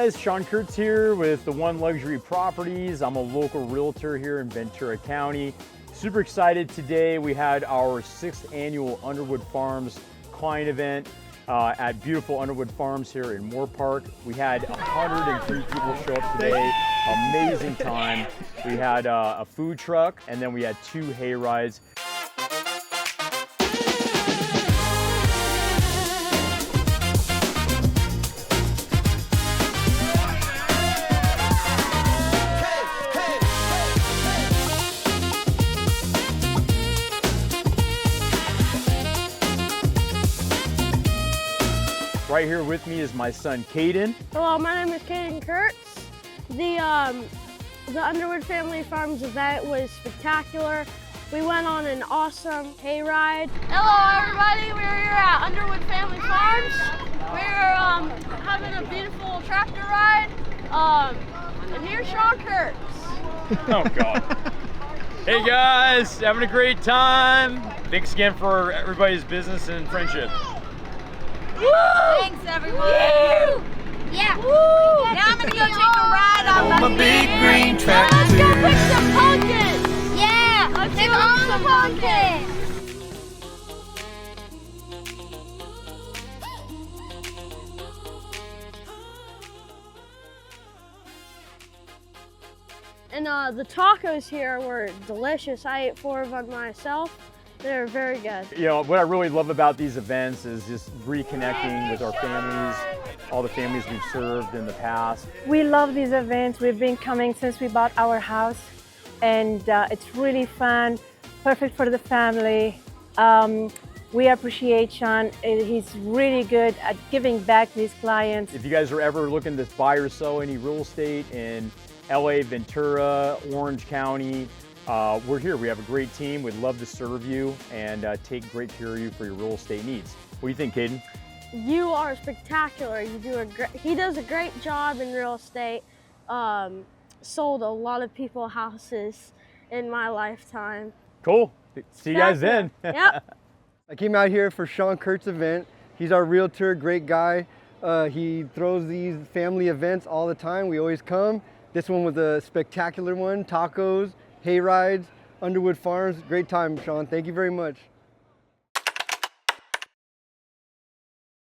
guys, Sean Curts here with the One Luxury Properties. I'm a local realtor here in Ventura County. Super excited today. We had our 6th annual Underwood Farms client event at beautiful Underwood Farms here in Moore Park. We had 103 people show up today. Amazing time. We had a food truck, and then we had 2 hay rides. Right here with me is my son, Caden. Hello, my name is Sean Curts. The Underwood Family Farms event was spectacular. We went on an awesome hayride. Hello, everybody. We're here at Underwood Family Farms. We're having a beautiful tractor ride. And here's Sean Curts. Oh, God. Hey, guys. Having a great time. Thanks again for everybody's business and friendship. Woo! Thanks, everyone. Woo! Yeah. Woo! Now I'm gonna go take a ride on my big green tractor. Let's go pick some pumpkins. Yeah. Let's pick all the pumpkins. And the tacos here were delicious. I ate 4 of them myself. They're very good. You know, what I really love about these events is just reconnecting with our families, all the families we've served in the past. We love these events. We've been coming since we bought our house, and it's really fun, perfect for the family. We appreciate Sean. He's really good at giving back to his clients. If you guys are ever looking to buy or sell any real estate in LA, Ventura, Orange County, we're here. We have a great team. We'd love to serve you and take great care of you for your real estate needs. What do you think, Caden? You are spectacular. He does a great job in real estate. Sold a lot of people houses in my lifetime. Cool. See you guys then. Yep. I came out here for Sean Curts' event. He's our realtor, great guy. He throws these family events all the time. We always come. This one was a spectacular one. Tacos, hay rides, Underwood Farms. Great time, Sean. Thank you very much.